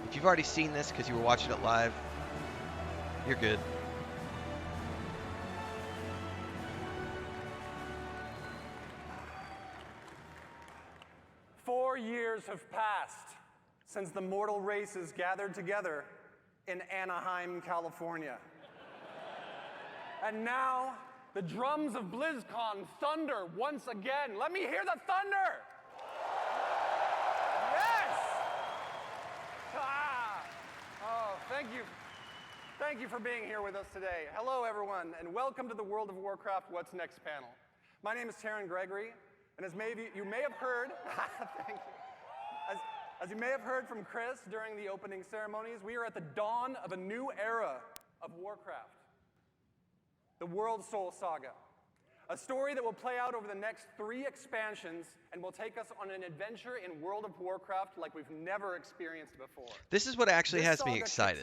If you've already seen this because you were watching it live, you're good. Years have passed since the mortal races gathered together in Anaheim, California. And now, the drums of BlizzCon thunder once again. Let me hear the thunder! Yes! Ah! Oh, thank you. Thank you for being here with us today. Hello, everyone, and welcome to the World of Warcraft What's Next panel. My name is Taryn Gregory, and as you may have heard, thank you. As you may have heard from Chris during the opening ceremonies, we are at the dawn of a new era of Warcraft. The World Soul Saga. A story that will play out over the next 3 expansions and will take us on an adventure in World of Warcraft like we've never experienced before. This is what actually has me excited.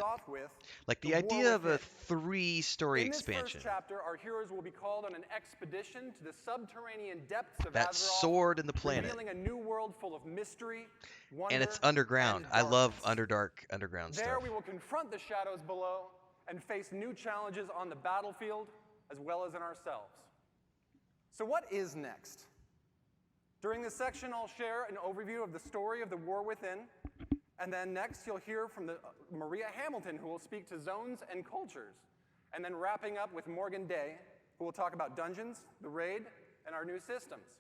Like the idea of a 3-story expansion. In this first chapter, our heroes will be called on an expedition to the subterranean depths of that Azeroth, sword in the planet. Revealing a new world full of mystery, wonder, and it's underground. And I love underground stuff. There we will confront the shadows below and face new challenges on the battlefield as well as in ourselves. So what is next? During this section, I'll share an overview of the story of the War Within, and then next you'll hear from Maria Hamilton, who will speak to zones and cultures, and then wrapping up with Morgan Day, who will talk about dungeons, the raid, and our new systems.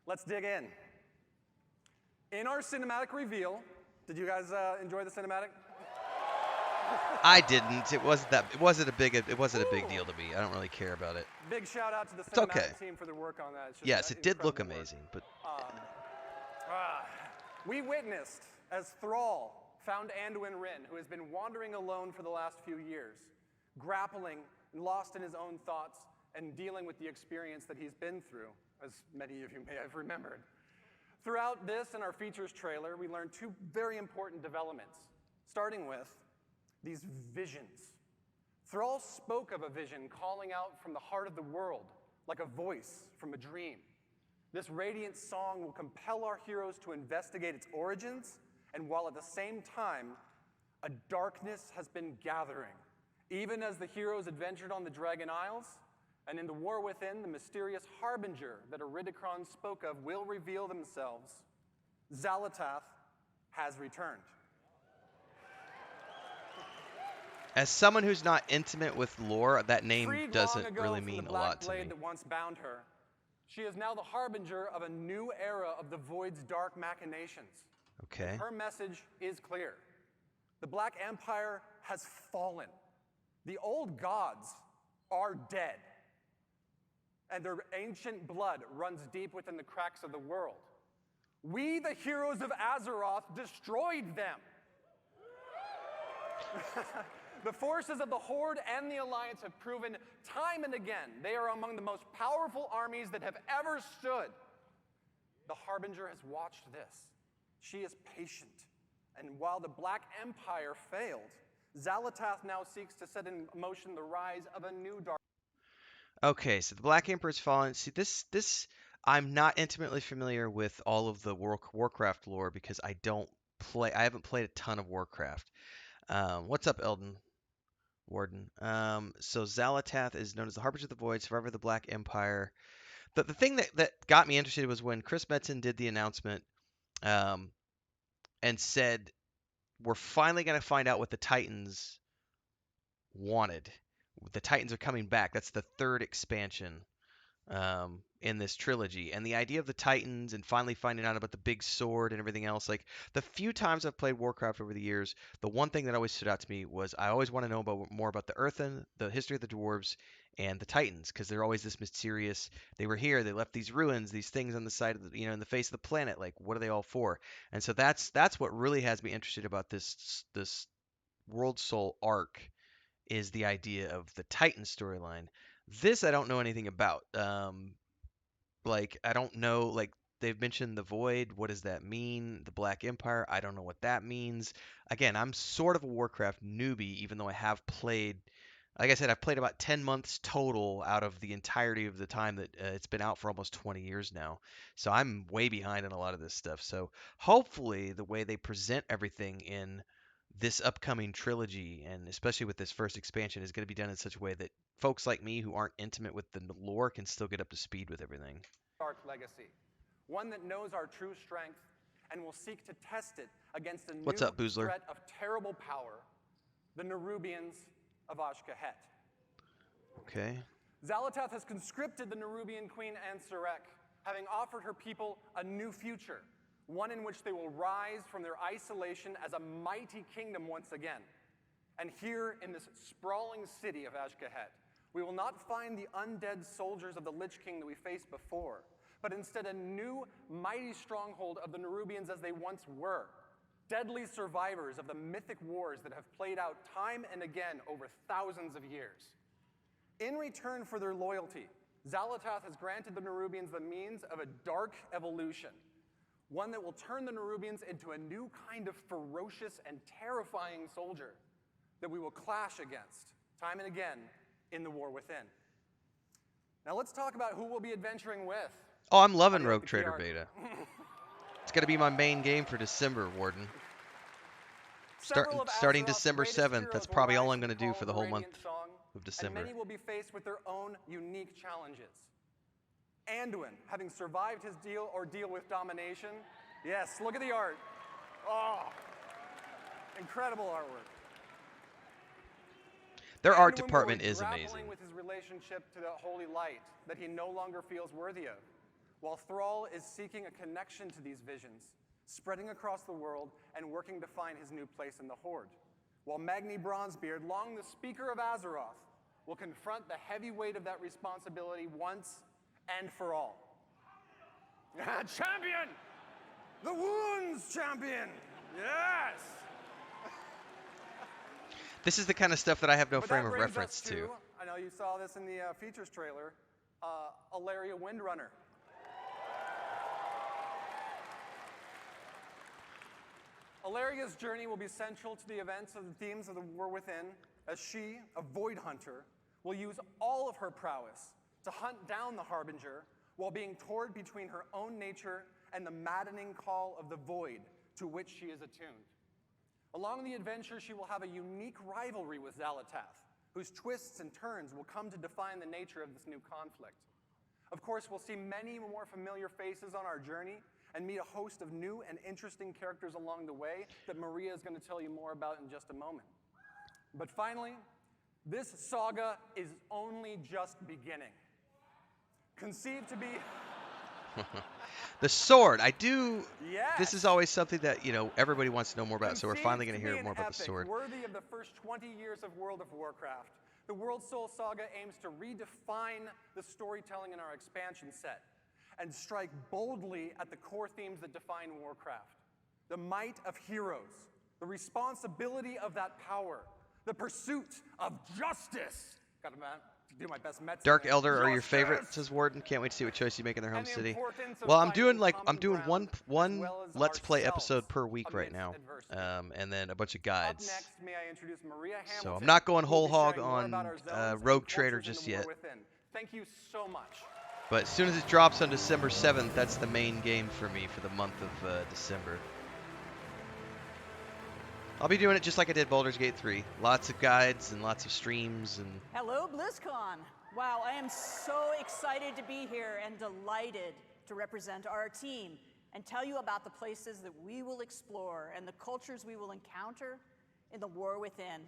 Let's dig in. In our cinematic reveal, did you guys enjoy the cinematic? I didn't. It wasn't a big deal to me. I don't really care about it. Big shout out to the cinematic team for their work on that. Yes, it did look amazing, but we witnessed as Thrall found Anduin Wrynn, who has been wandering alone for the last few years, grappling and lost in his own thoughts and dealing with the experience that he's been through, as many of you may have remembered. Throughout this and our features trailer, we learned 2 very important developments, starting with these visions. Thrall spoke of a vision calling out from the heart of the world, like a voice from a dream. This radiant song will compel our heroes to investigate its origins, and while at the same time, a darkness has been gathering. Even as the heroes adventured on the Dragon Isles, and in the War Within, the mysterious harbinger that Iridikron spoke of will reveal themselves. Xal'atath has returned. as someone who's not intimate with lore, that name doesn't really mean a lot to me. That once bound her, she is now the harbinger of a new era of the Void's dark machinations. Okay. Her message is clear. The Black Empire has fallen. The old gods are dead. And their ancient blood runs deep within the cracks of the world. We, the heroes of Azeroth, destroyed them. The forces of the Horde and the Alliance have proven time and again they are among the most powerful armies that have ever stood. The Harbinger has watched this. She is patient. And while the Black Empire failed, Xal'atath now seeks to set in motion the rise of a new dark. Okay, so the Black Emperor's fallen. See, this I'm not intimately familiar with all of the Warcraft lore because I haven't played a ton of Warcraft. What's up, Elden Warden? So Xal'atath is known as the Harbinger of the Void, survivor of the Black Empire. The thing that got me interested was when Chris Metzen did the announcement, and said, we're finally going to find out what the Titans wanted. The Titans are coming back. That's the third expansion in this trilogy. And the idea of the Titans and finally finding out about the big sword and everything else, like the few times I've played Warcraft over the years, the one thing that always stood out to me was I always want to know more about the Earthen, the history of the dwarves, and the Titans, because they're always this mysterious. They were here. They left these ruins, these things on the side of the, in the face of the planet. Like, what are they all for? And so that's what really has me interested about this World Soul arc, is the idea of the Titan storyline. This I don't know anything about. Like, I don't know, like, they've mentioned the Void. What does that mean? The Black Empire, I don't know what that means. Again, I'm sort of a Warcraft newbie, even though I have played, like I said, I've played about 10 months total out of the entirety of the time that it's been out for almost 20 years now. So I'm way behind on a lot of this stuff. So hopefully the way they present everything in this upcoming trilogy, and especially with this first expansion, is going to be done in such a way that folks like me who aren't intimate with the lore can still get up to speed with everything. Dark legacy, one that knows our true strength and will seek to test it against a new What's up, Boozler? threat of terrible power, the Nerubians of Ashkahet. Okay. Xal'atath has conscripted the Nerubian queen Anserek, having offered her people a new future, one in which they will rise from their isolation as a mighty kingdom once again. And here in this sprawling city of Ashkahet, we will not find the undead soldiers of the Lich King that we faced before, but instead a new mighty stronghold of the Nerubians as they once were, deadly survivors of the mythic wars that have played out time and again over thousands of years. In return for their loyalty, Xal'atath has granted the Nerubians the means of a dark evolution, one that will turn the Nerubians into a new kind of ferocious and terrifying soldier that we will clash against time and again in the war within. Now let's talk about who we'll be adventuring with. Oh, I'm loving Rogue Trader Beta. It's going to be my main game for December, Warden. Starting December 7th, that's probably all I'm going to do for the whole month of December. And many will be faced with their own unique challenges. Anduin, having survived his ordeal with domination. Yes, look at the art. Oh, incredible artwork. Their art Anduin department will be is grappling amazing. with his relationship to the holy light that he no longer feels worthy of, while Thrall is seeking a connection to these visions, spreading across the world and working to find his new place in the Horde, while Magni Bronzebeard, long the Speaker of Azeroth, will confront the heavy weight of that responsibility once and for all. Champion! The Wounds Champion! Yes! This is the kind of stuff that I have no But frame that of brings reference us to. I know you saw this in the features trailer, Alaria Windrunner. Alaria's journey will be central to the events of the themes of the War Within, as she, a Void Hunter, will use all of her prowess to hunt down the Harbinger while being torn between her own nature and the maddening call of the Void to which she is attuned. Along the adventure, she will have a unique rivalry with Xal'atath, whose twists and turns will come to define the nature of this new conflict. Of course, we'll see many more familiar faces on our journey and meet a host of new and interesting characters along the way that Maria is going to tell you more about in just a moment. But finally, this saga is only just beginning. Conceived to be... The sword, I do. Yes. This is always something that, you know, everybody wants to know more about, so we're Conceived finally going to to hear be more an about the epic sword. worthy of the first 20 years of World of Warcraft, the World Soul Saga aims to redefine the storytelling in our expansion set and strike boldly at the core themes that define Warcraft. The might of heroes, the responsibility of that power, the pursuit of justice. Gotta do my best Mets. Dark Elder are your favorite, says Warden. Can't wait to see what choice you make in their home city. Well, I'm doing one Let's Play episode per week right now, and then a bunch of guides. Up next, may I introduce Maria Hamilton, So I'm not going who will whole be hog sharing more about our on zones and Rogue cultures Trader in the just War yet. Within. Thank you so much. But as soon as it drops on December 7th, that's the main game for me for the month of December. I'll be doing it just like I did Baldur's Gate 3. Lots of guides and lots of streams and... Hello, BlizzCon. Wow, I am so excited to be here and delighted to represent our team and tell you about the places that we will explore and the cultures we will encounter in the War Within.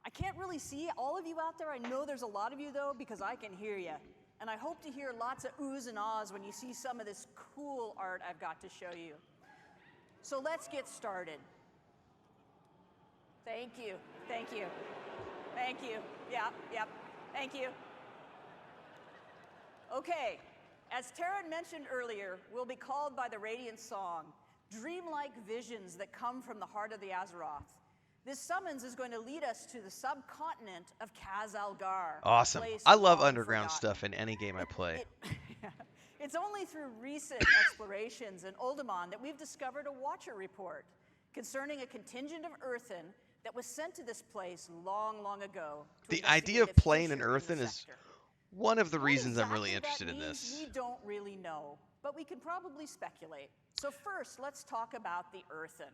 I can't really see all of you out there. I know there's a lot of you, though, because I can hear you. And I hope to hear lots of oohs and ahs when you see some of this cool art I've got to show you. So let's get started. Thank you, thank you, thank you. Yep, thank you. Okay, as Taryn mentioned earlier, we'll be called by the Radiant Song, dreamlike visions that come from the heart of the Azeroth. This summons is going to lead us to the subcontinent of Khaz-Algar. Awesome. I love underground stuff in any game I play. It's only through recent explorations in Uldaman that we've discovered a Watcher report concerning a contingent of Earthen that was sent to this place long, long ago. The idea of playing an Earthen is one of the reasons I'm really interested in this. We don't really know, but we can probably speculate. So first, let's talk about the Earthen.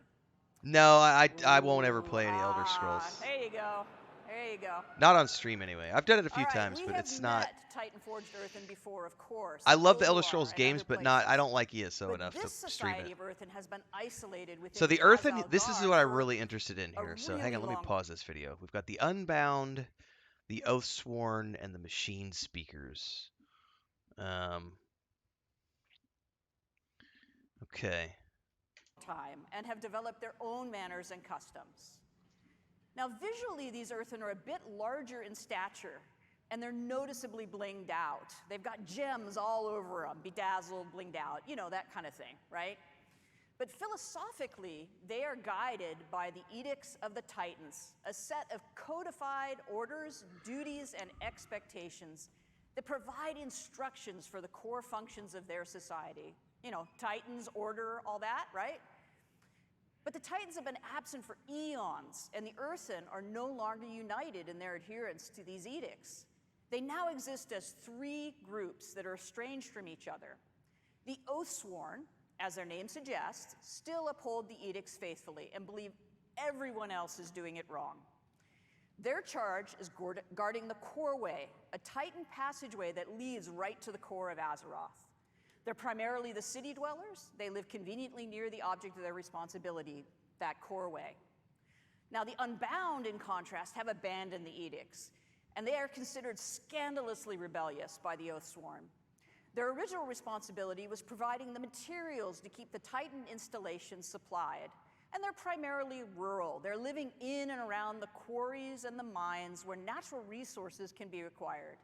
No, I won't ever play any Elder Ah, Scrolls. there you go. There you go. Not on stream anyway. I've done it a All few right, times, we but have it's not. met Titan Forged Earthen before, of course, I at love the Elder Oduar Scrolls and other games, but not. I places. don't like ESO But enough this to stream society it. of Earthen has been isolated So within the Earthen, Jazal this is Dar what I'm for really interested in a here. So hang really on, let me long. pause this video. We've got the Unbound, the Oathsworn, and the Machine Speakers. Okay. Time and have developed their own manners and customs. Now, visually, these Earthen are a bit larger in stature, and they're noticeably blinged out. They've got gems all over them, bedazzled, blinged out, you know, that kind of thing, right? But philosophically, they are guided by the Edicts of the Titans, a set of codified orders, duties, and expectations that provide instructions for the core functions of their society. You know, Titans, order, all that, right? But the Titans have been absent for eons, and the Earthen are no longer united in their adherence to these edicts. They now exist as three groups that are estranged from each other. The Oathsworn, as their name suggests, still uphold the edicts faithfully and believe everyone else is doing it wrong. Their charge is guarding the Core Way, a Titan passageway that leads right to the core of Azeroth. They're primarily the city dwellers. They live conveniently near the object of their responsibility, that Core Way. Now, the Unbound, in contrast, have abandoned the edicts, and they are considered scandalously rebellious by the Oathsworn. Their original responsibility was providing the materials to keep the Titan installations supplied, and they're primarily rural. They're living in and around the quarries and the mines where natural resources can be acquired.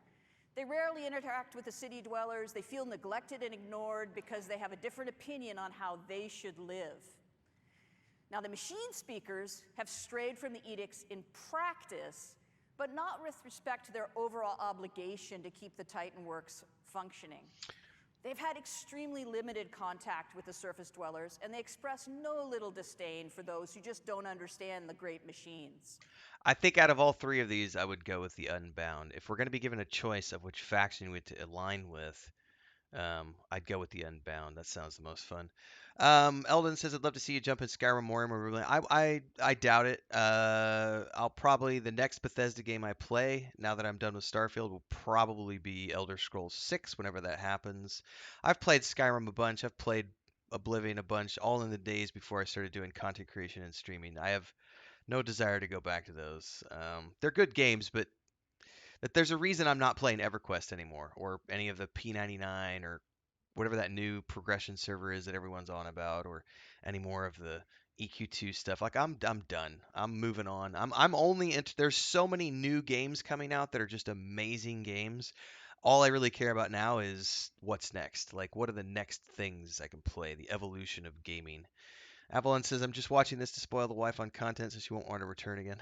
They rarely interact with the city dwellers. They feel neglected and ignored because they have a different opinion on how they should live. Now, the Machine Speakers have strayed from the edicts in practice, but not with respect to their overall obligation to keep the Titan works functioning. They've had extremely limited contact with the surface dwellers, and they express no little disdain for those who just don't understand the great machines. I think out of all three of these, I would go with the Unbound. If we're going to be given a choice of which faction we'd to align with, I'd go with the Unbound. That sounds the most fun. Eldon says, "I'd love to see you jump in Skyrim more." I doubt it. I'll probably the next Bethesda game I play now that I'm done with Starfield will probably be Elder Scrolls 6 whenever that happens. I've played Skyrim a bunch. I've played Oblivion a bunch, all in the days before I started doing content creation and streaming. I have no desire to go back to those. They're good games, but there's a reason I'm not playing EverQuest anymore or any of the P99 or whatever that new progression server is that everyone's on about, or any more of the EQ2 stuff. Like I'm done. I'm moving on. I'm only into there's so many new games coming out that are just amazing games. All I really care about now is what's next. Like what are the next things I can play? The evolution of gaming. Avalon says I'm just watching this to spoil the wife on content so she won't want to return again.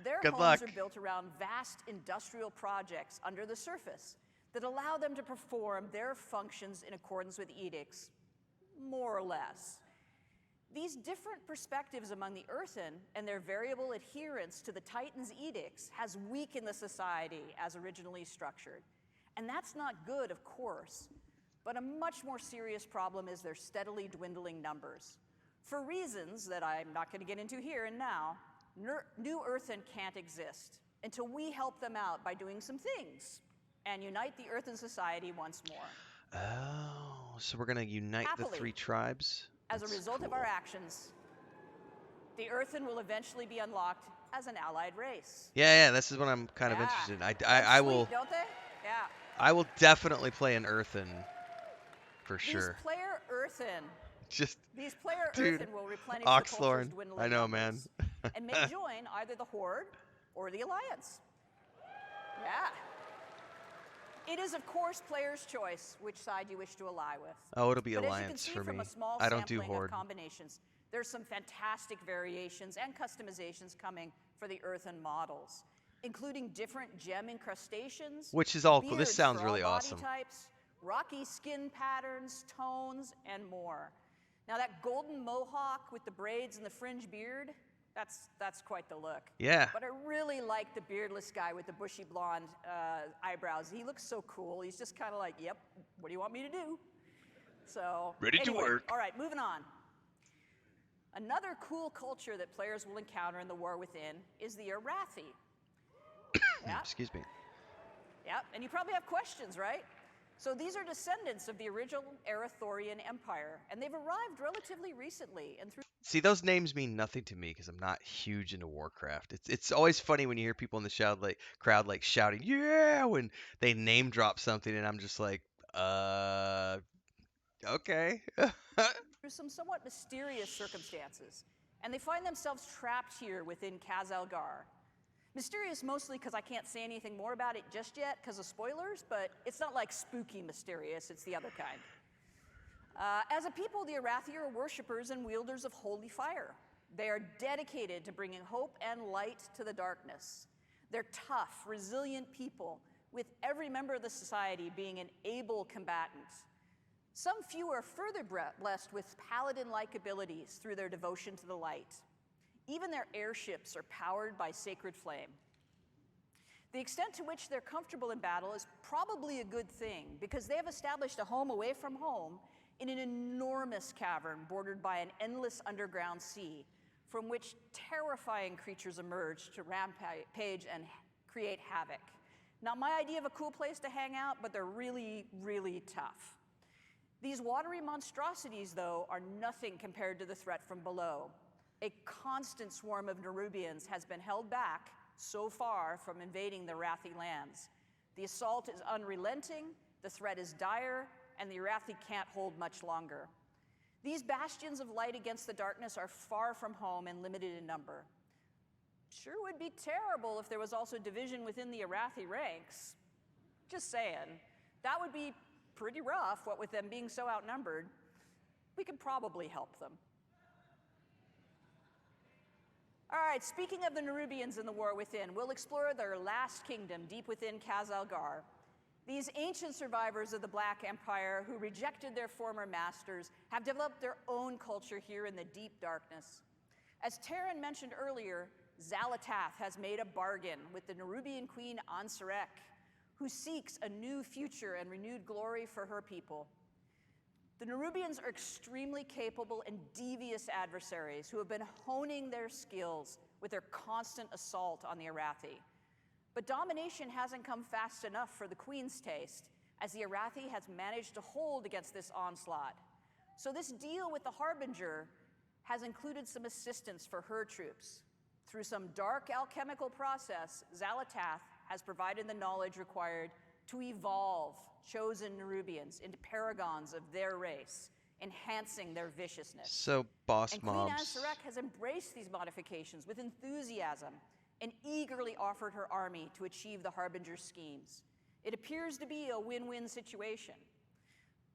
Their Good homes luck. are built around vast industrial projects under the surface that allow them to perform their functions in accordance with edicts, more or less. These different perspectives among the Earthen and their variable adherence to the Titan's edicts has weakened the society as originally structured. And that's not good, of course, but a much more serious problem is their steadily dwindling numbers. For reasons that I'm not going to get into here and now, New Earthen can't exist until we help them out by doing some things and unite the Earthen society once more. Oh, so we're gonna unite Happily, the three tribes? as a result of our actions, the Earthen will eventually be unlocked as an allied race. Yeah, this is what I'm kind of interested in. I Sweet, will don't they? Yeah. I will definitely play an Earthen for sure. These player Earthen Just Earthen dude, will replenish the culture's Oxlorn. dwindling I know, numbers man. and may join either the Horde or the Alliance. Yeah. It is, of course, player's choice which side you wish to ally with. Oh, it'll be But Alliance as you can see for from me. a small I don't do sampling Horde. of combinations, there's some fantastic variations and customizations coming for the Earthen models, including different gem incrustations, Which is all cool. This beards sounds for really all body awesome. types, rocky skin patterns, tones, and more. Now that golden mohawk with the braids and the fringe beard, that's quite the look. Yeah. But I really like the beardless guy with the bushy blonde eyebrows. He looks so cool. He's just kind of like, yep, what do you want me to do? So Ready to anyway, work. All right, moving on. Another cool culture that players will encounter in the War Within is the Arathi. Yeah. Excuse me. Yeah, and you probably have questions, right? So these are descendants of the original Arathorian Empire, and they've arrived relatively recently. And through See, those names mean nothing to me because I'm not huge into Warcraft. It's always funny when you hear people in the crowd like shouting, "Yeah!" when they name drop something, and I'm just like, okay. some somewhat mysterious circumstances, and they find themselves trapped here within Khazalgar. Mysterious mostly because I can't say anything more about it just yet because of spoilers, but it's not like spooky mysterious, it's the other kind. As a people, the Arathi are worshippers and wielders of holy fire. They are dedicated to bringing hope and light to the darkness. They're tough, resilient people, with every member of the society being an able combatant. Some few are further blessed with paladin-like abilities through their devotion to the light. Even their airships are powered by sacred flame. The extent to which they're comfortable in battle is probably a good thing because they have established a home away from home in an enormous cavern bordered by an endless underground sea from which terrifying creatures emerge to rampage and create havoc. Not my idea of a cool place to hang out, but they're really, really tough. These watery monstrosities, though, are nothing compared to the threat from below. A constant swarm of Nerubians has been held back so far from invading the Arathi lands. The assault is unrelenting, the threat is dire, and the Arathi can't hold much longer. These bastions of light against the darkness are far from home and limited in number. Sure would be terrible if there was also division within the Arathi ranks. Just saying. That would be pretty rough, what with them being so outnumbered. We could probably help them. All right, speaking of the Nerubians in the War Within, we'll explore their last kingdom deep within Khazalgar. These ancient survivors of the Black Empire who rejected their former masters have developed their own culture here in the deep darkness. As Taryn mentioned earlier, Xal'atath has made a bargain with the Nerubian queen Ansarek, who seeks a new future and renewed glory for her people. The Nerubians are extremely capable and devious adversaries who have been honing their skills with their constant assault on the Arathi. But domination hasn't come fast enough for the Queen's taste, as the Arathi has managed to hold against this onslaught. So this deal with the Harbinger has included some assistance for her troops. Through some dark alchemical process, Xal'atath has provided the knowledge required to evolve chosen Nerubians into paragons of their race, enhancing their viciousness. So, boss and mobs. Queen Ansarek has embraced these modifications with enthusiasm and eagerly offered her army to achieve the Harbinger's schemes. It appears to be a win-win situation.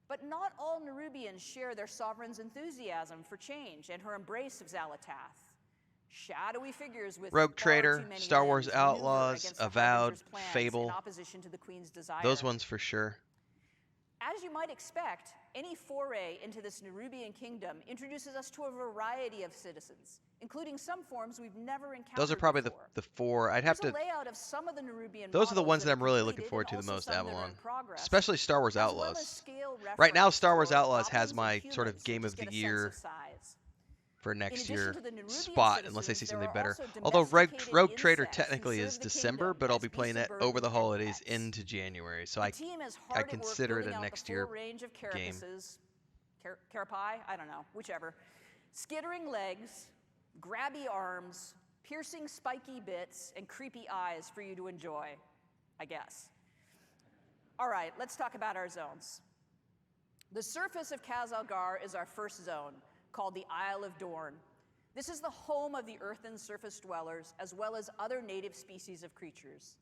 But not all Nerubians share their sovereign's enthusiasm for change and her embrace of Xal'atath. Shadowy figures with Rogue far Trader, too many Star Wars limbs maneuver Outlaws, against the Avowed, Harbinger's plans Fable. in opposition to the Queen's desire. Those ones for sure. As you might expect, any foray into this Nerubian kingdom introduces us to a variety of citizens, including some forms we've never encountered Those are probably before. the four. I'd have Here's to. a layout of some of the Nerubian Those are the models ones that that I'm really are looking forward to completed the and most, also some that are Avalon. in progress, Especially Star Wars as well Outlaws. as scale Right now, reference Star Wars for Outlaws has goblins my and sort of humans, game so of just the get a year sense of size. for In next addition year to the Nerubian spot, unless I see citizens, something there are better. also Although domesticated Rogue Trader insects who technically serve is the December, kingdom but I'll as be playing beasts that of burden over the and holidays pets. into January. So The I team is hard at work consider it building a out next the year full range of game. carapaces, carapae, I don't know, whichever, skittering legs, grabby arms, piercing spiky bits, and creepy eyes for you to enjoy, I guess. All right, let's talk about our zones. The surface of Khazalgar is our first zone, called the Isle of Dorn. This is the home of the earthen surface dwellers, as well as other native species of creatures.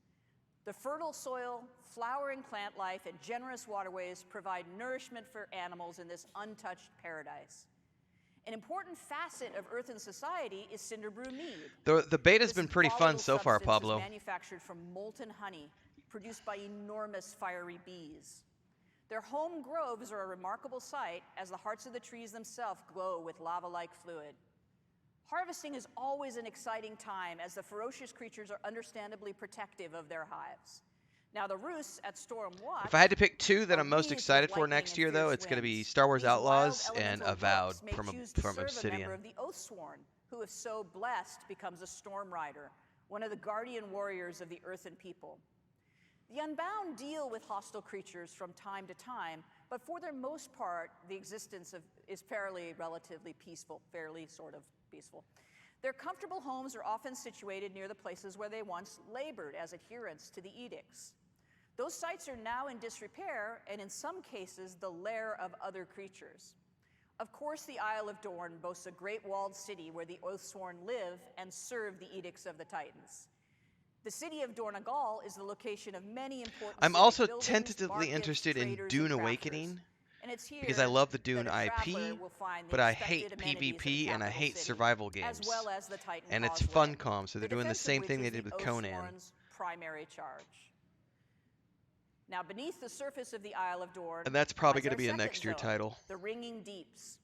The fertile soil, flowering plant life, and generous waterways provide nourishment for animals in this untouched paradise. An important facet of earthen society is Cinderbrew mead. The beta's This been pretty fun volatile so far, substance Pablo. is manufactured from molten honey, produced by enormous fiery bees. Their home groves are a remarkable sight, as the hearts of the trees themselves glow with lava-like fluid. Harvesting is always an exciting time, as the ferocious creatures are understandably protective of their hives. Now, the roosts at Storm Watch If I had to pick two that are I'm most wreathed excited with for lightning next and year, though, fierce it's going to be winds. Star Wars These wild Outlaws and elemental Avowed rooks may choose to from serve a member Obsidian. of the Oathsworn, who, if so blessed, becomes a Storm Rider, one of the guardian warriors of the earthen people. The Unbound deal with hostile creatures from time to time, but for their most part, the existence is relatively peaceful, fairly sort of peaceful. Their comfortable homes are often situated near the places where they once labored as adherents to the edicts. Those sites are now in disrepair, and in some cases, the lair of other creatures. Of course, the Isle of Dorn boasts a great walled city where the Oathsworn live and serve the edicts of the Titans. The city of Dornagal is the location of many important I'm civic also buildings, tentatively markets, interested in traders, Dune and crafters. Awakening And it's here because I love the Dune that a traveler IP, will find the but I expected hate amenities of a PvP and I capital hate city, survival as games. well as the Titan And it's Causeway, Funcom, so they're the doing the defense of same which thing they is did the with Conan. Oathsworn's primary charge. Now, beneath the surface of the Isle of Dorn, And that's probably lies going to our be a second next year zone, title. the Ringing Deeps.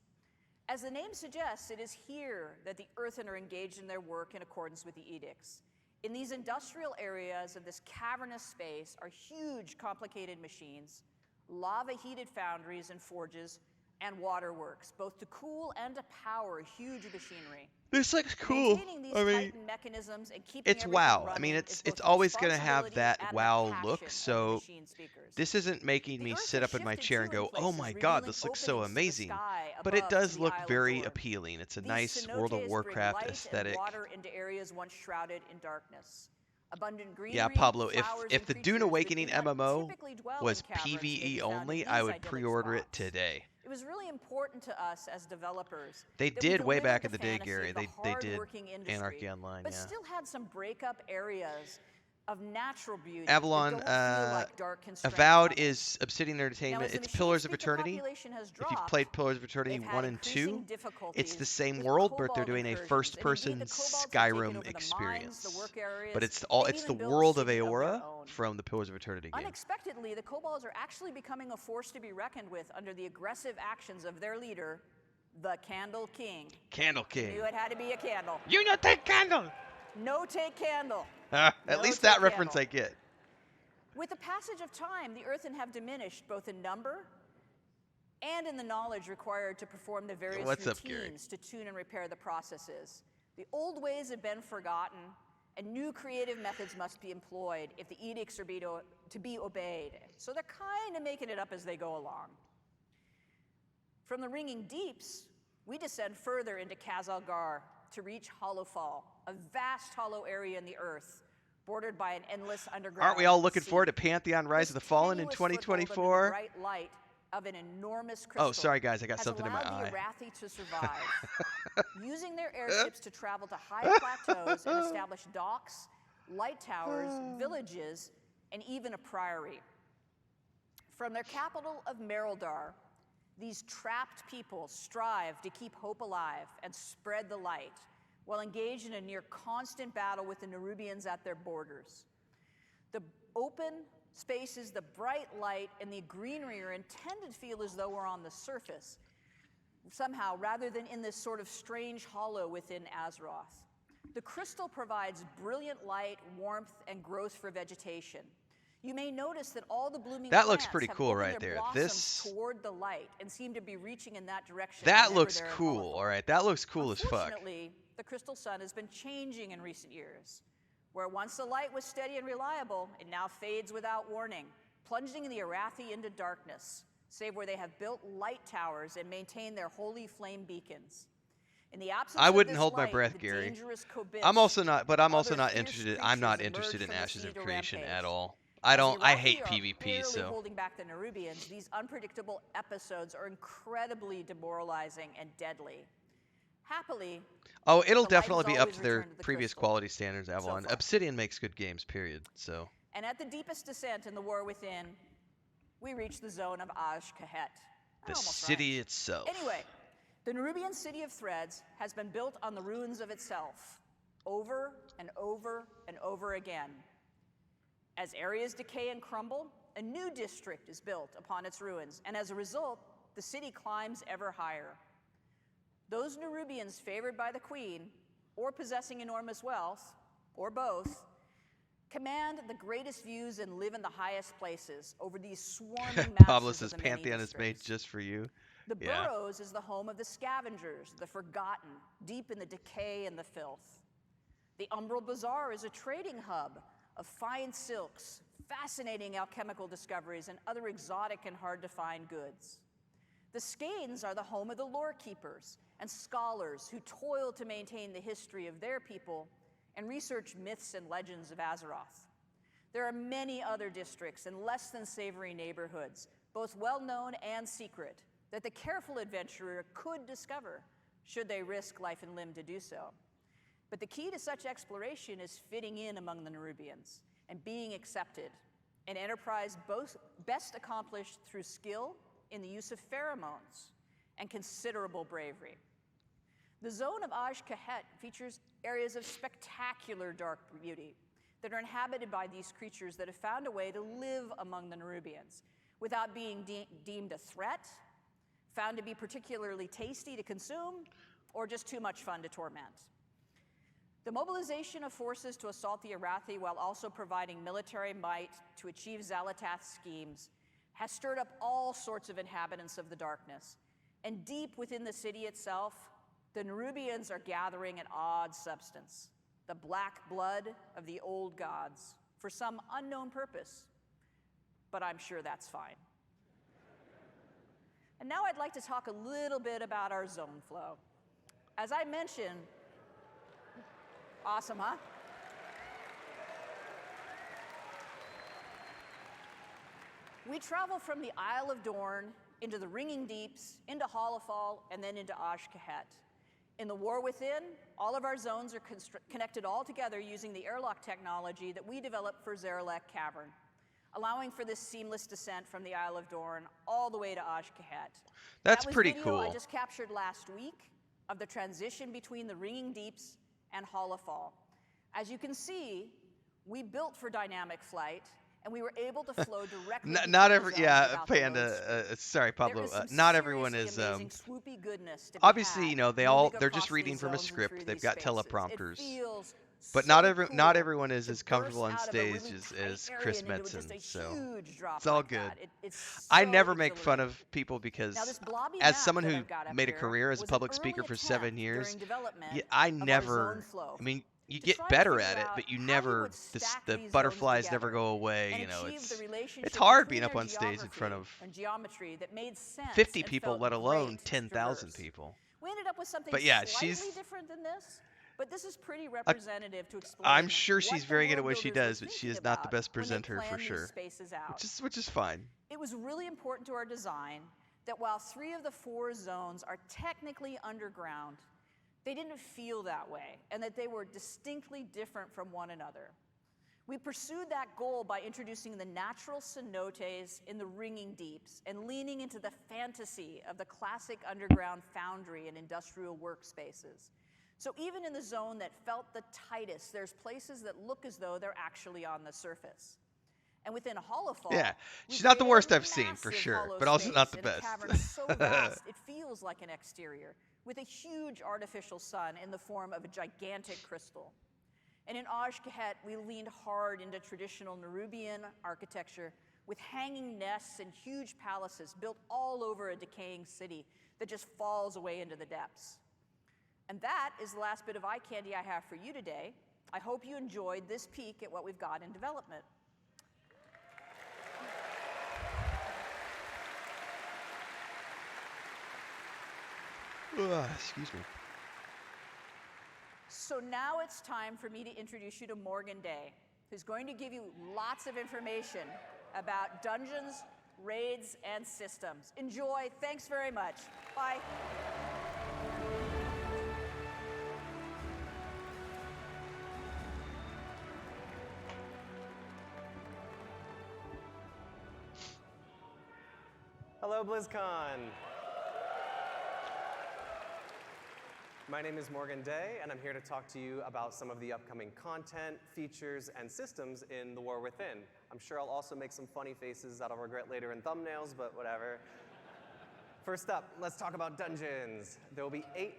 As the name suggests, it is here that the Earthen are engaged in their work in accordance with the edicts. In these industrial areas of this cavernous space are huge, complicated machines, lava-heated foundries and forges, and waterworks, both to cool and to power huge machinery. This looks cool. Maintaining these I mean, Titan mechanisms and keeping it's everything WoW. I running mean, is it's both the always going to have responsibility that and the WoW passion look, of the so machine speakers. this isn't making The me Earth sit has up in my shifted chair and too in go, oh places, my god, revealing this looks so openings to the amazing. sky But it above does to the look Isle of very Dorn. appealing. It's a These nice World of cenotes bring Warcraft light aesthetic. and water into areas once shrouded in darkness. Abundant greenery, Yeah, Pablo, flowers, if and the Dune creatures that Awakening do not MMO typically dwell was in caverns may be PvE found in only, these I would idyllic pre-order it spots. today. It was really important to us as developers They that we did could way live back into in the day, fantasy Gary. of the They did hard-working industry, Anarchy Online, but yeah. still had some break-up areas of natural beauty Avalon, that don't feel like dark constrained Avowed tunnels. is Obsidian Now, Entertainment. as the It's machine Pillars of speaker Eternity. population has If you've dropped, played Pillars of Eternity they've had 1 and 2, increasing it's difficulties the same with world, but they're kobold doing a incursions. first-person And indeed, the kobolds have taken Skyrim over the mines, experience. the work areas. But it's They've the even built a world of city their Aora own. from the Pillars of Eternity game. Unexpectedly, the kobolds are actually becoming a force to be reckoned with under the aggressive actions of their leader, the Candle King. Candle I King. knew it had to be a candle. You not take candle! No take candle. At No least take that reference candle. I get. With the passage of time, the Earthen have diminished both in number and in the knowledge required to perform the various What's up, Gary? routines to tune and repair the processes. The old ways have been forgotten, and new creative methods must be employed if the edicts are to be obeyed. So they're kind of making it up as they go along. From the Ringing Deeps, we descend further into Khazalgar to reach Hollowfall, a vast hollow area in the Earth, bordered by an endless underground Aren't we all looking sea. forward to Pantheon Rise This of the Fallen in tenuous foothold under the 2024? bright light of an enormous crystal Oh, sorry guys, I got has something in my allowed eye. the Arathi to survive, using their airships to travel to high plateaus and establish docks, light towers, villages, and even a priory. From their capital of Merildar, these trapped people strive to keep hope alive and spread the light, while engaged in a near constant battle with the Nerubians at their borders. The open spaces, the bright light, and the greenery are intended to feel as though we're on the surface, somehow, rather than in this sort of strange hollow within Azeroth. The crystal provides brilliant light, warmth, and growth for vegetation. You may notice that all the blooming That looks plants pretty have cool opened right their there. blossoms This- toward the light and seem to be reaching in that direction. That whenever looks they're in cool, Hollowfall. alright. That looks cool as fuck. Unfortunately, the crystal sun has been changing in recent years. Where once the light was steady and reliable, it now fades without warning, plunging the Arathi into darkness, save where they have built light towers and maintain their holy flame beacons. In the absence I of wouldn't this hold my light, breath, the Gary. dangerous Kobits I'm also not other fierce interested. I'm not creatures interested in emerge from the Ashes sea of to Creation rampage. at all. As the I Arathi hate are PvP, clearly so holding back the Nerubians, these unpredictable episodes are incredibly demoralizing and deadly. Happily, oh, it'll the light definitely has be up always to their returned to the previous crystal. quality standards, Avalon. far. Obsidian makes good games, period. So And at the deepest descent in the War Within, we reach the zone of Aj-Kahet. the city itself. Anyway, the Nerubian city of Threads has been built on the ruins of itself, over and over and over again. As areas decay and crumble, a new district is built upon its ruins, and as a result, the city climbs ever higher. Those Nerubians favored by the queen, or possessing enormous wealth, or both, Command the greatest views and live in the highest places over these swarming Pablo masses says of the many Pantheon is made districts. just for you. The Yeah. Burrows is the home of the scavengers, the forgotten, deep in the decay and the filth. The Umbral Bazaar is a trading hub of fine silks, fascinating alchemical discoveries, and other exotic and hard-to-find goods. The Skeins are the home of the lore keepers and scholars who toil to maintain the history of their people and research myths and legends of Azeroth. There are many other districts and less than savory neighborhoods, both well-known and secret, that the careful adventurer could discover should they risk life and limb to do so. But the key to such exploration is fitting in among the Nerubians and being accepted, an enterprise best accomplished through skill in the use of pheromones and considerable bravery. The zone of Aj-Kahet features areas of spectacular dark beauty that are inhabited by these creatures that have found a way to live among the Nerubians without being deemed a threat, found to be particularly tasty to consume, or just too much fun to torment. The mobilization of forces to assault the Arathi while also providing military might to achieve Xal'atath's schemes has stirred up all sorts of inhabitants of the darkness. And deep within the city itself, the Nerubians are gathering an odd substance, the black blood of the old gods, for some unknown purpose. But I'm sure that's fine. And now I'd like to talk a little bit about our zone flow. As I mentioned, awesome, huh? We travel from the Isle of Dorn into the Ringing Deeps, into Hollowfall, and then into Aj-Kahet. In the War Within, all of our zones are connected all together using the airlock technology that we developed for Zaralek Cavern, allowing for this seamless descent from the Isle of Dorn all the way to Aj-Kahet. That's That was pretty video cool. I just captured last week of the transition between the Ringing Deeps and Hollowfall. As you can see, we built for dynamic flight, and we were able to flow directly. Not every, yeah, Panda. Sorry, Pablo. Not everyone is. Obviously, you know, they're just reading from a script. They've got teleprompters. But not everyone is as comfortable on stage as Chris Metzen. So it's all good. I never make fun of people because, as someone who made a career as a public speaker for 7 years, I never. I mean, you get better at it, but you never, the butterflies never go away. You know, it's hard being up on stage in front of 50 people, let alone 10,000 people. We ended up with something but yeah, slightly different than this, but this is pretty representative to explain. I'm sure she's very good at what she does, but she is not the best presenter for sure. Which is fine. It was really important to our design that while 3 of the 4 zones are technically underground, they didn't feel that way, and that they were distinctly different from one another. We pursued that goal by introducing the natural cenotes in the Ringing Deeps and leaning into the fantasy of the classic underground foundry and industrial workspaces. So even in the zone that felt the tightest, there's places that look as though they're actually on the surface. And within Hollowfall, yeah, she's not the worst I've seen for sure, but also not the best. A cavern so vast, it feels like an exterior, with a huge artificial sun in the form of a gigantic crystal. And in Aj-Kahet, we leaned hard into traditional Nerubian architecture with hanging nests and huge palaces built all over a decaying city that just falls away into the depths. And that is the last bit of eye candy I have for you today. I hope you enjoyed this peek at what we've got in development. Excuse me. So now it's time for me to introduce you to Morgan Day, who's going to give you lots of information about dungeons, raids, and systems. Enjoy. Thanks very much. Bye. Hello, BlizzCon. My name is Morgan Day, and I'm here to talk to you about some of the upcoming content, features, and systems in The War Within. I'm sure I'll also make some funny faces that I'll regret later in thumbnails, but whatever. First up, let's talk about dungeons. There will be 8,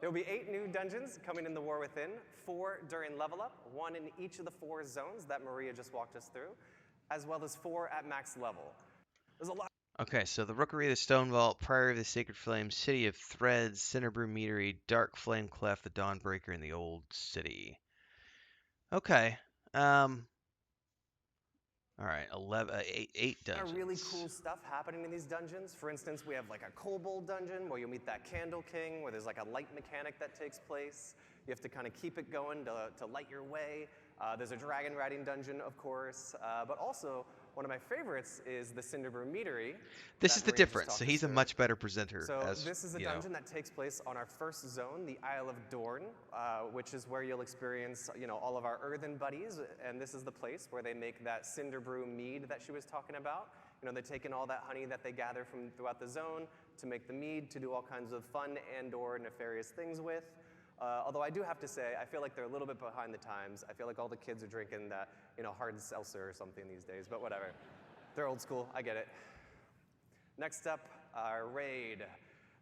There will be 8 new dungeons coming in the War Within, 4 during level up, 1 in each of the 4 zones that Maria just walked us through, as well as 4 at max level. There's a lot. Okay, so the Rookery of the Stone Vault, Priory of the Sacred Flame, City of Threads, Cinderbrew Meadery, Dark Flame Cleft, the Dawnbreaker, and the Old City. Okay. All right, 8 dungeons. Really cool stuff happening in these dungeons. For instance, we have like a kobold dungeon where you'll meet that Candle King, where there's like a light mechanic that takes place. You have to kind of keep it going to light your way. There's a dragon riding dungeon, of course, but also one of my favorites is the Cinderbrew Meadery. This is the difference. So he's a much better presenter. So this is a dungeon that takes place on our first zone, the Isle of Dorn, which is where you'll experience, all of our earthen buddies, and this is the place where they make that Cinderbrew mead that she was talking about. They take in all that honey that they gather from throughout the zone to make the mead, to do all kinds of fun and/or nefarious things with. Although I do have to say, I feel like they're a little bit behind the times. I feel like all the kids are drinking that, hard seltzer or something these days, but whatever. They're old school, I get it. Next up, our raid,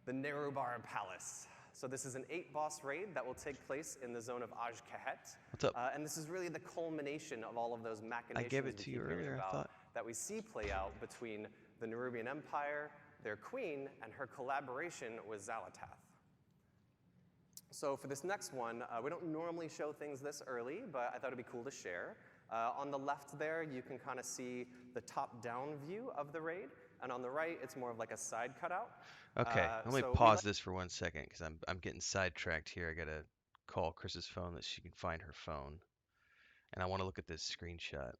the Nerubar Palace. So this is an 8-boss raid that will take place in the zone of Aj-Kahet. What's up? And this is really the culmination of all of those machinations I gave it to you earlier, I thought. that we see play out between the Nerubian Empire, their queen, and her collaboration with Xal'atath. So for this next one, we don't normally show things this early, but I thought it'd be cool to share. On the left there, you can kind of see the top-down view of the raid, and on the right, it's more of like a side cutout. Okay, let me pause this for 1 second because I'm getting sidetracked here. I gotta call Chris's phone that she can find her phone, and I want to look at this screenshot.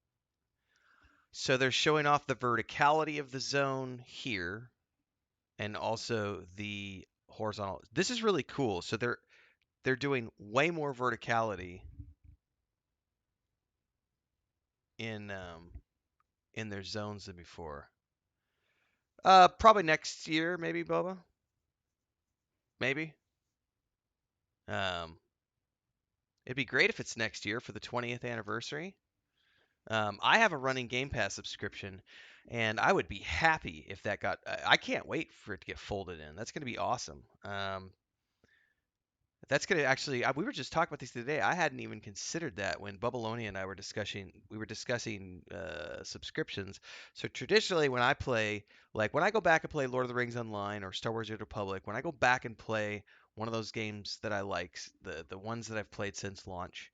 So they're showing off the verticality of the zone here, and also the horizontal. This is really cool. So they're doing way more verticality in their zones than before. Probably next year, maybe, Boba. Maybe. It'd be great if it's next year for the 20th anniversary. I have a running Game Pass subscription, and I would be happy if that got. I can't wait for it to get folded in. That's going to be awesome. That's going to actually. We were just talking about this today. I hadn't even considered that when Bubbalonia and I were discussing. We were discussing subscriptions. So traditionally, when I play, like when I go back and play Lord of the Rings Online or Star Wars: Age of Republic, when I go back and play one of those games that I like, the ones that I've played since launch,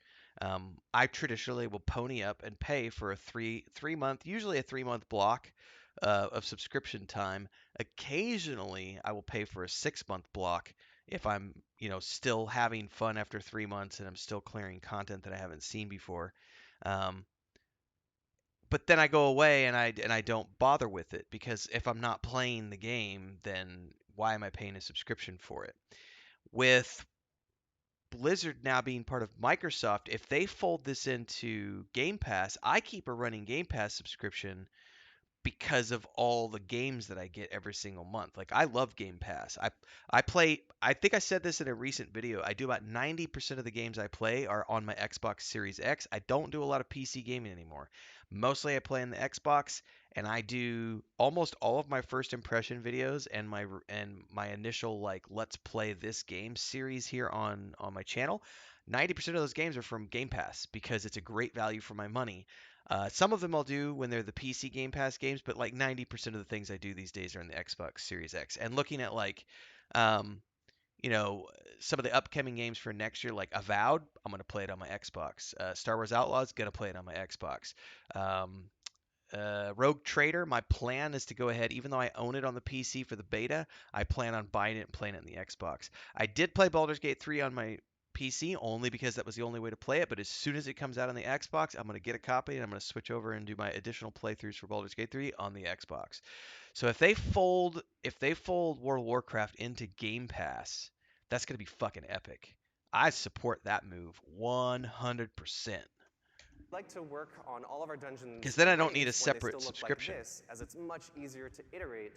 I traditionally will pony up and pay for a three month, usually a 3-month block of subscription time. Occasionally, I will pay for a 6-month block if I'm, still having fun after 3 months and I'm still clearing content that I haven't seen before. But then I go away and I don't bother with it because if I'm not playing the game, then why am I paying a subscription for it? With Blizzard now being part of Microsoft, if they fold this into Game Pass, I keep a running Game Pass subscription because of all the games that I get every single month. Like I love Game Pass. I play, I think I said this in a recent video. I do about 90% of the games I play are on my Xbox Series X. I don't do a lot of PC gaming anymore. Mostly I play on the Xbox, and I do almost all of my first impression videos and my initial like let's play this game series here on my channel. 90% of those games are from Game Pass because it's a great value for my money. Some of them I'll do when they're the PC Game Pass games, but like 90% of the things I do these days are in the Xbox Series X. And looking at like, some of the upcoming games for next year, like Avowed, I'm gonna play it on my Xbox. Star Wars Outlaws, gonna play it on my Xbox. Rogue Trader, my plan is to go ahead, even though I own it on the PC for the beta, I plan on buying it and playing it on the Xbox. I did play Baldur's Gate 3 on my PC only because that was the only way to play it, but as soon as it comes out on the Xbox, I'm going to get a copy and I'm going to switch over and do my additional playthroughs for Baldur's Gate 3 on the Xbox. So if they fold World of Warcraft into Game Pass, that's going to be fucking epic. I support that move 100%. Like to work on all of our dungeons because then I don't need a separate subscription. Like this, as it's much easier to iterate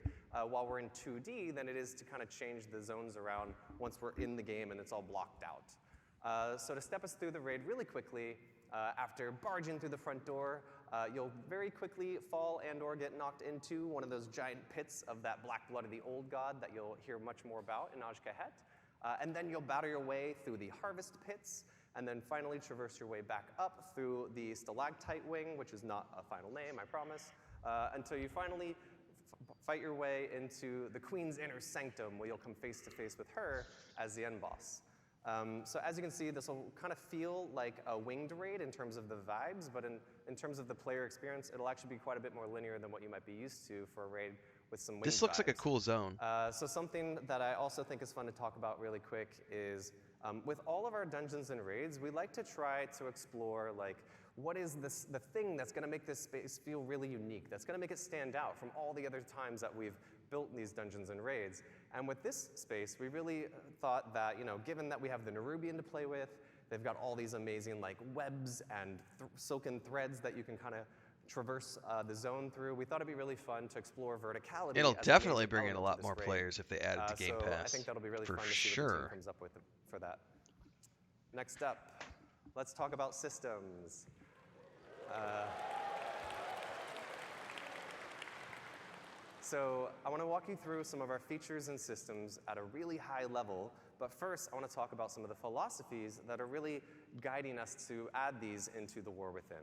while we're in 2D than it is to kind of change the zones around once we're in the game and it's all blocked out. So to step us through the raid really quickly, after barging through the front door, you'll very quickly fall and/or get knocked into one of those giant pits of that black blood of the old god that you'll hear much more about in Aj-Kahet. And then you'll battle your way through the harvest pits, and then finally traverse your way back up through the stalactite wing, which is not a final name, I promise, until you finally fight your way into the Queen's inner sanctum, where you'll come face to face with her as the end boss. So as you can see, this will kind of feel like a winged raid in terms of the vibes, but in terms of the player experience, it'll actually be quite a bit more linear than what you might be used to for a raid with some winged This looks like a vibes. cool zone. So something that I also think is fun to talk about really quick is with all of our dungeons and raids, we like to try to explore like what is the thing that's going to make this space feel really unique, that's going to make it stand out from all the other times that we've built these dungeons and raids. And with this space, we really thought that, given that we have the Nerubian to play with, they've got all these amazing like webs and silken threads that you can kind of traverse the zone through. We thought it'd be really fun to explore verticality. It'll as a definitely major bring in a element lot to more this raid. players if they add it to Game So Pass. I think that'll be really for fun to see what the sure. team comes up with for that. Next up, let's talk about systems. So I want to walk you through some of our features and systems at a really high level, but first I want to talk about some of the philosophies that are really guiding us to add these into the War Within.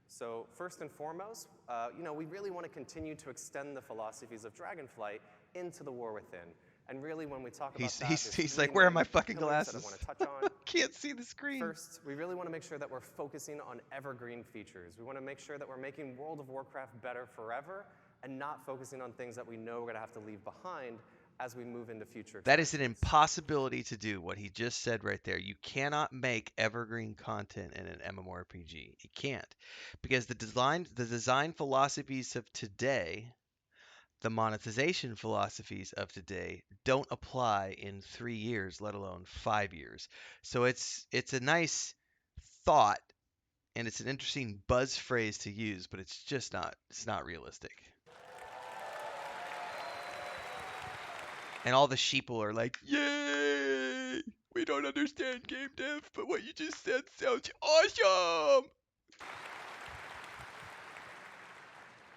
So first and foremost, we really want to continue to extend the philosophies of Dragonflight into the War Within. And really, when we talk about that, He's like, where are my fucking glasses? That I want to touch on. Can't see the screen. First, we really want to make sure that we're focusing on evergreen features. We want to make sure that we're making World of Warcraft better forever and not focusing on things that we know we're going to have to leave behind as we move into future. That is an impossibility to do, what he just said right there. You cannot make evergreen content in an MMORPG. You can't. Because the design philosophies of today, the monetization philosophies of today don't apply in 3 years, let alone 5 years. So it's a nice thought and it's an interesting buzz phrase to use, but it's just not realistic. And all the sheeple are like, yay! We don't understand game dev, but what you just said sounds awesome!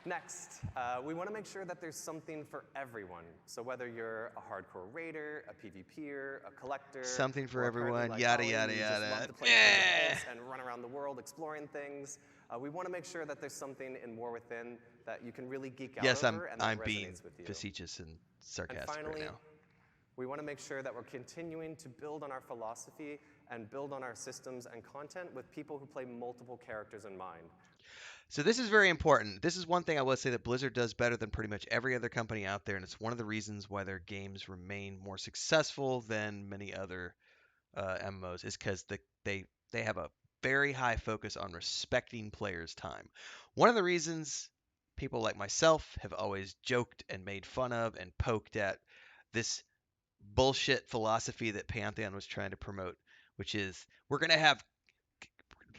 Next, we want to make sure that there's something for everyone. So whether you're a hardcore raider, a PvPer, a collector, something for or everyone, like yada Ollie, yada who just yada. love to play games and run around the world exploring things. We want to make sure that there's something in War Within that you can really geek out Yes, over and that I'm resonates being with you. facetious and sarcastic And finally, right now. we want to make sure that we're continuing to build on our philosophy and build on our systems and content with people who play multiple characters in mind. So this is very important. This is one thing I will say that Blizzard does better than pretty much every other company out there, and it's one of the reasons why their games remain more successful than many other MMOs, is because they have a very high focus on respecting players' time. One of the reasons people like myself have always joked and made fun of and poked at this bullshit philosophy that Pantheon was trying to promote, which is we're going to have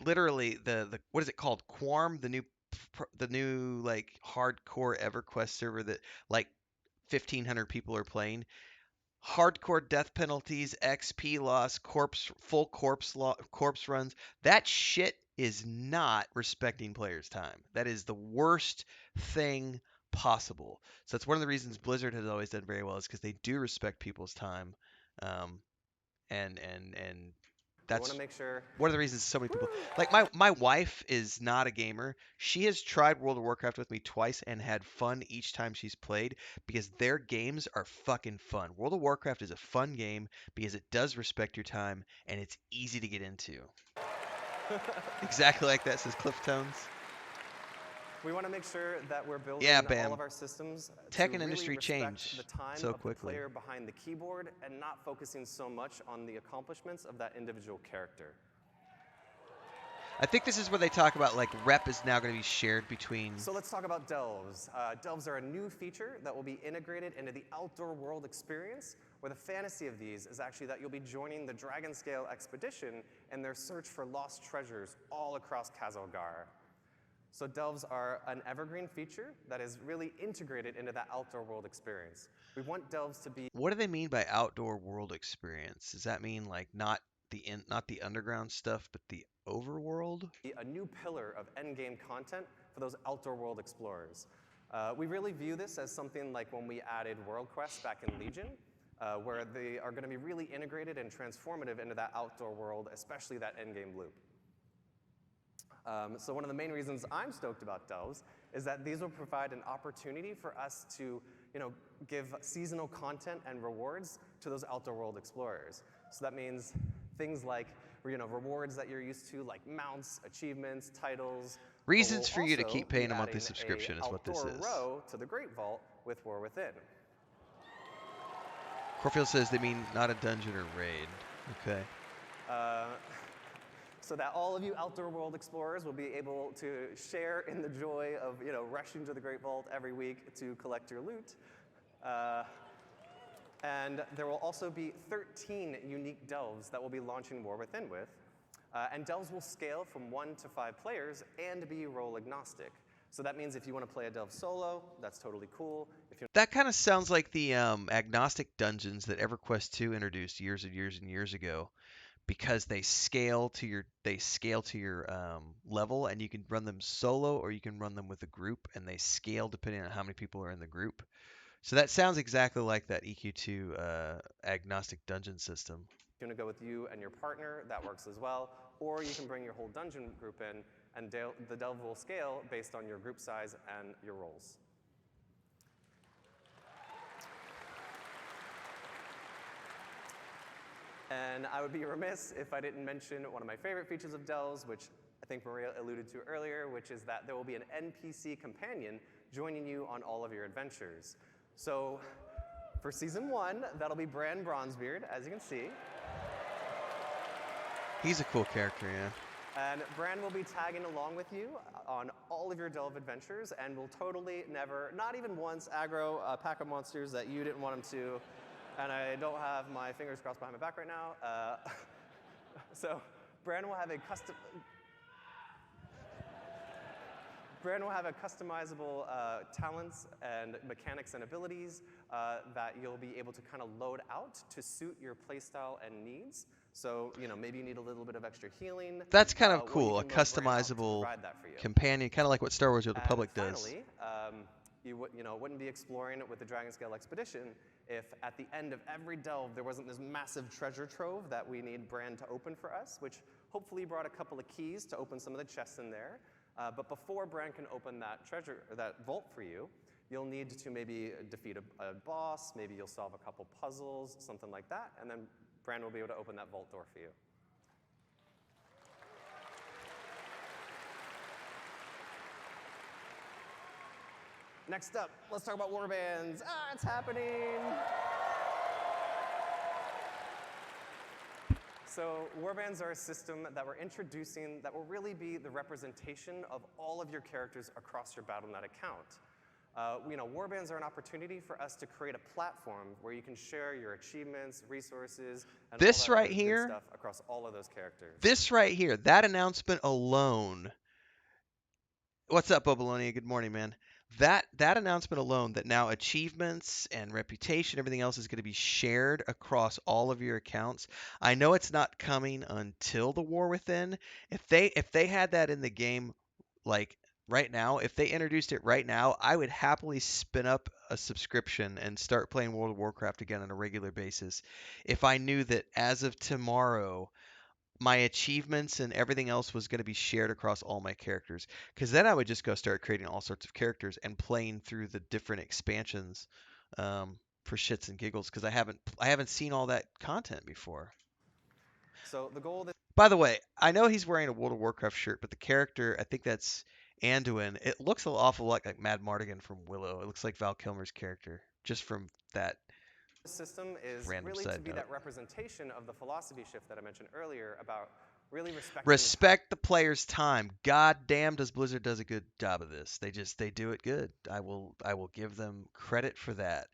literally the what is it called, Quarm, the new like hardcore EverQuest server that like 1,500 people are playing. Hardcore death penalties, XP loss, full corpse runs. That shit is not respecting players' time. That is the worst thing possible. So that's one of the reasons Blizzard has always done very well, is because they do respect people's time, and that's want to make sure. one of the reasons so many people like my wife is not a gamer. She has tried World of Warcraft with me twice and had fun each time she's played because their games are fucking fun. World of Warcraft is a fun game because it does respect your time and it's easy to get into. Exactly like that, says Cliff Tones. We want to make sure that we're building all of our systems Tech to and industry really respect change the time so of quickly. the player behind the keyboard and not focusing so much on the accomplishments of that individual character. I think this is where they talk about like rep is now going to be shared between. So let's talk about delves. Delves are a new feature that will be integrated into the outdoor world experience, where the fantasy of these is actually that you'll be joining the Dragonscale expedition in their search for lost treasures all across Khazalgar. So delves are an evergreen feature that is really integrated into that outdoor world experience. We want delves to be. What do they mean by outdoor world experience? Does that mean like not the underground stuff, but the overworld? A new pillar of endgame content for those outdoor world explorers. We really view this as something like when we added World Quest back in Legion. where they are going to be really integrated and transformative into that outdoor world, especially that endgame loop. So one of the main reasons I'm stoked about Delves is that these will provide an opportunity for us to give seasonal content and rewards to those outdoor world explorers. So that means things like rewards that you're used to, like mounts, achievements, titles. Reasons for you to Also keep paying be a monthly adding subscription a is what this outdoor is. row to the Great Vault with War Within. Corfield says they mean not a dungeon or raid. Okay. So that all of you outdoor world explorers will be able to share in the joy of rushing to the Great Vault every week to collect your loot. And there will also be 13 unique delves that we'll be launching War Within with. And delves will scale from 1 to 5 players and be role agnostic. So that means if you want to play a delve solo, that's totally cool. That kind of sounds like the agnostic dungeons that EverQuest 2 introduced years and years and years ago, because they scale to your level, and you can run them solo or you can run them with a group, and they scale depending on how many people are in the group. So that sounds exactly like that EQ2 agnostic dungeon system. If you want to go with you and your partner, that works as well. Or you can bring your whole dungeon group in, and the delve will scale based on your group size and your roles. And I would be remiss if I didn't mention one of my favorite features of delves, which I think Maria alluded to earlier, which is that there will be an NPC companion joining you on all of your adventures. So for Season 1, that'll be Bran Bronzebeard, as you can see. He's a cool character, yeah. And Bran will be tagging along with you on all of your delve adventures, and will totally never, not even once, aggro a pack of monsters that you didn't want him to. And I don't have my fingers crossed behind my back right now. So Bran will have a customizable talents and mechanics and abilities that you'll be able to kind of load out to suit your playstyle and needs. So, maybe you need a little bit of extra healing. That's kind of well, cool, a you can load Bran out to customizable provide that for you. companion, kind of like what Star Wars: The Old Republic And does. finally, you wouldn't be exploring with the Dragon Scale Expedition if at the end of every delve there wasn't this massive treasure trove that we need Bran to open for us, which hopefully brought a couple of keys to open some of the chests in there. But before Bran can open that vault for you, you'll need to maybe defeat a boss, maybe you'll solve a couple puzzles, something like that, and then Bran will be able to open that vault door for you. Next up, let's talk about warbands. It's happening! So warbands are a system that we're introducing that will really be the representation of all of your characters across your Battle.net account. Warbands are an opportunity for us to create a platform where you can share your achievements, resources, and This all that right other here, good stuff across all of those characters. This right here, that announcement alone. What's up, Bobolonia? Good morning, man. That announcement alone, that now achievements and reputation, everything else is going to be shared across all of your accounts. I know it's not coming until the War Within. If they had that in the game, like right now, if they introduced it right now, I would happily spin up a subscription and start playing World of Warcraft again on a regular basis. If I knew that as of tomorrow, my achievements and everything else was going to be shared across all my characters, because then I would just go start creating all sorts of characters and playing through the different expansions for shits and giggles, because I haven't seen all that content before. So the goal. By the way, I know he's wearing a World of Warcraft shirt, but the character, I think that's Anduin. It looks an awful lot like Mad Mardigan from Willow. It looks like Val Kilmer's character, just from that. The system is Random really side to be note. that representation of the philosophy shift that I mentioned earlier about really Respect the player's time. God damn, does Blizzard does a good job of this. They do it good. I will give them credit for that.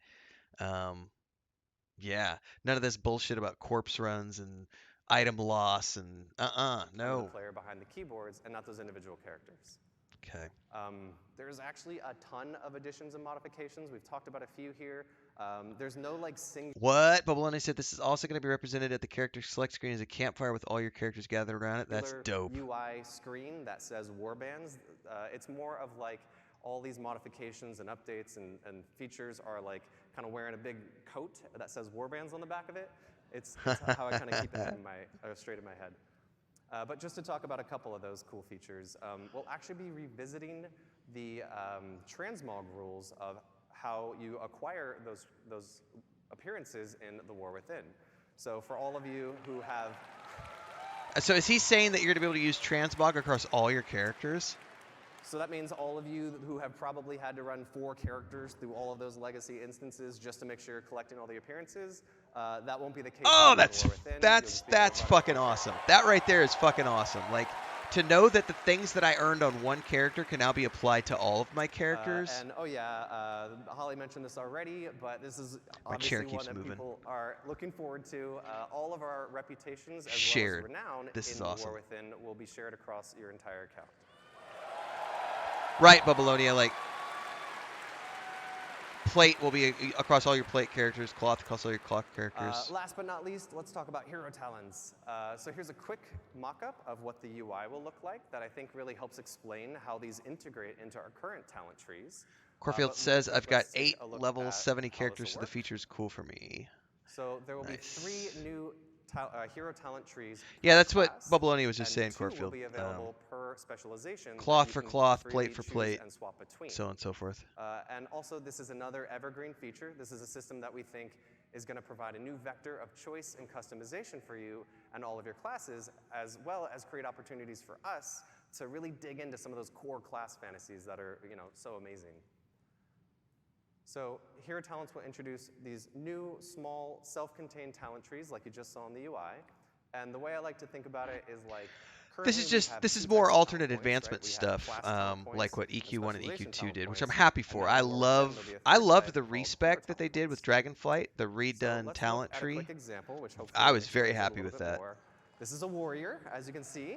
Yeah, none of this bullshit about corpse runs and item loss and no. The player behind the keyboards and not those individual characters. Okay. There's actually a ton of additions and modifications. We've talked about a few here. There's no single. What? Bubbaloni said this is also going to be represented at the character select screen as a campfire with all your characters gathered around it. That's dope. UI screen that says warbands. It's more of all these modifications and updates and features are like kind of wearing a big coat that says Warbands on the back of it. It's how I kind of keep it straight in my head. But just to talk about a couple of those cool features, we'll actually be revisiting the transmog rules of how you acquire those appearances in the War Within. So for all of you who have... So is he saying that you're going to be able to use transmog across all your characters? So that means all of you who have probably had to run 4 characters through all of those legacy instances just to make sure you're collecting all the appearances, that won't be the case. Oh, that's fucking awesome. That right there is fucking awesome. Like, to know that the things that I earned on one character can now be applied to all of my characters. And oh yeah, Holly mentioned this already, but this is my chair obviously keeps one that moving. People are looking forward to. All of our reputations as Shared. well as renown This is in awesome. War Within will be shared across your entire account. Right, Babylonia, like, plate will be across all your plate characters, cloth across all your cloth characters. Last but not least, let's talk about hero talents. So here's a quick mock-up of what the UI will look like that I think really helps explain how these integrate into our current talent trees. Corfield But says, I've got let's take 8 a look levels, at 70 how this characters, will so the work. feature's cool for me. So there will be Nice. 3 new hero talent trees. Yeah, that's what class, Babylonia was just saying, and 2 will Corfield. be available per specialization. that Cloth you for can cloth, freely plate for choose plate, and swap between. so on and so forth. And also, this is another evergreen feature. This is a system that we think is going to provide a new vector of choice and customization for you and all of your classes, as well as create opportunities for us to really dig into some of those core class fantasies that are, so amazing. So Hero Talents will introduce these new, small, self-contained talent trees like you just saw in the UI. And the way I like to think about it is like, This is more alternate advancement stuff, like what EQ1 and EQ2 did, which I'm happy for. I loved the respec that they did with Dragonflight, the redone talent tree. I was very happy with that. This is a warrior, as you can see.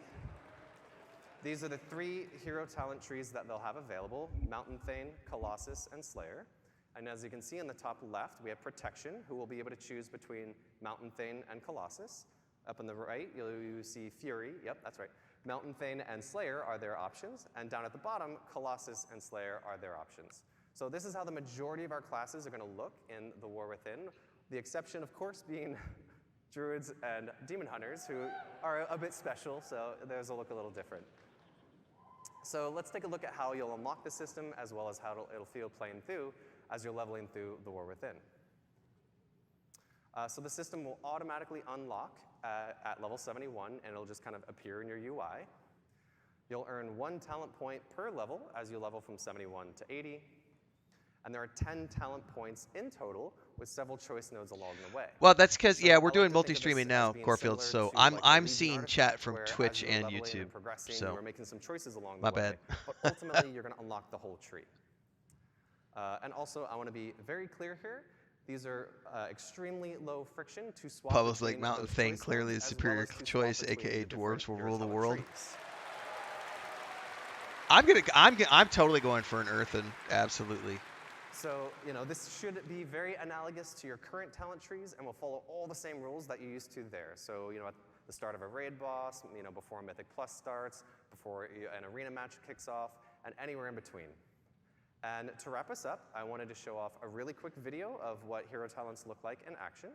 These are the 3 hero talent trees that they'll have available: Mountain Thane, Colossus, and Slayer. And as you can see in the top left, we have Protection, who will be able to choose between Mountain Thane and Colossus. Up on the right, you see Fury. Yep, that's right. Mountain Thane and Slayer are their options. And down at the bottom, Colossus and Slayer are their options. So this is how the majority of our classes are going to look in the War Within. The exception, of course, being Druids and Demon Hunters, who are a bit special, so theirs will look a little different. So let's take a look at how you'll unlock the system, as well as how it'll feel playing through as you're leveling through the War Within. So the system will automatically unlock at level 71, and it'll just kind of appear in your UI. You'll earn 1 talent point per level as you level from 71 to 80. And there are 10 talent points in total, with several choice nodes along the way. Well, that's because, So yeah, I we're like doing to think of this multi-streaming as now, being Corfield, similar so to, I'm like, the I'm Legion seeing artifact, chat from where as Twitch you're and leveling YouTube. progressing, So you're making some choices along my the way. bad. But ultimately, you're going to unlock the whole tree. And also, I want to be very clear here. These are extremely low friction to swap Pablo's between like Mountain those Thane, choice clearly the nodes, as well superior as to swap choice, between aka the dwarves different will hero rule the talent world. trees. I'm totally going for an Earthen, absolutely. So, this should be very analogous to your current talent trees and will follow all the same rules that you used to there. So, at the start of a raid boss, before Mythic Plus starts, before an arena match kicks off, and anywhere in between. And to wrap us up, I wanted to show off a really quick video of what hero talents look like in action.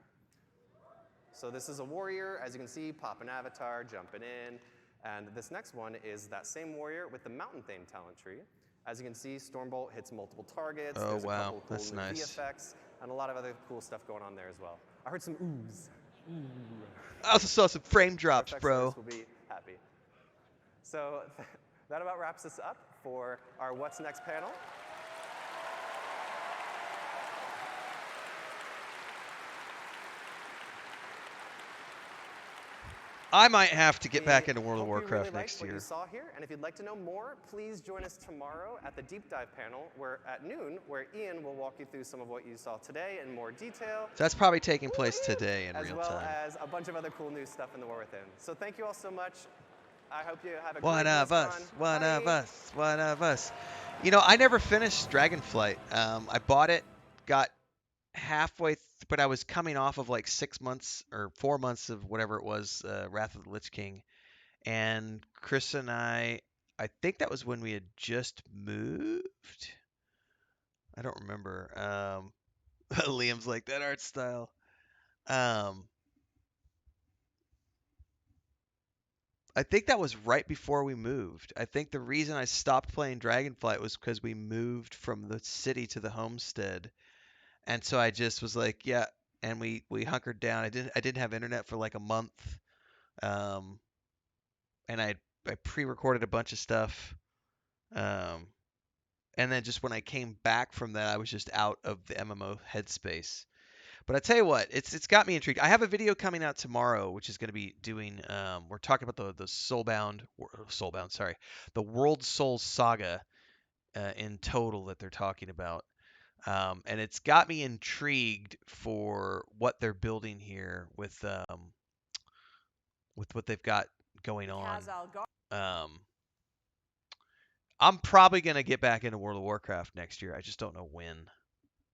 So this is a warrior, as you can see, pop an avatar, jumping in. And this next one is that same warrior with the Mountain Thane talent tree. As you can see, Stormbolt hits multiple targets. Oh, There's a wow, couple cool that's new nice. effects, and a lot of other cool stuff going on there as well. I heard some oohs. I also saw some frame drops, Effects bro. artists will be happy. So that about wraps us up for our What's Next panel. I might have to get back into World of Hope you Warcraft really liked next what year. you saw here, and if you'd like to know more, please join us tomorrow at the deep dive panel, where at noon, where Ian will walk you through some of what you saw today in more detail. So that's probably taking place today in as real well time. as a bunch of other cool new stuff in the War Within. So thank you all so much. I hope you have a One great of us, BlizzCon. one of Bye. us, one of us. I never finished Dragonflight. I bought it, got halfway, but I was coming off of like 6 months or 4 months of whatever it was, Wrath of the Lich King. And Chris and I I think that was when we had just moved. I don't remember. Liam's like that art style. Um, I think that was right before we moved. I think the reason I stopped playing Dragonflight was because we moved from the city to the homestead, and so I just was like, yeah, and we hunkered down. I didn't have internet for like a month, um, and I pre-recorded a bunch of stuff, um, and then just when I came back from that, I was just out of the MMO headspace. But I tell you what, it's got me intrigued. I have a video coming out tomorrow, which is going to be doing. We're talking about the Soulbound, sorry, the World Soul Saga in total that they're talking about, and it's got me intrigued for what they're building here with what they've got going on. Um, I'm probably going to get back into World of Warcraft next year. I just don't know when.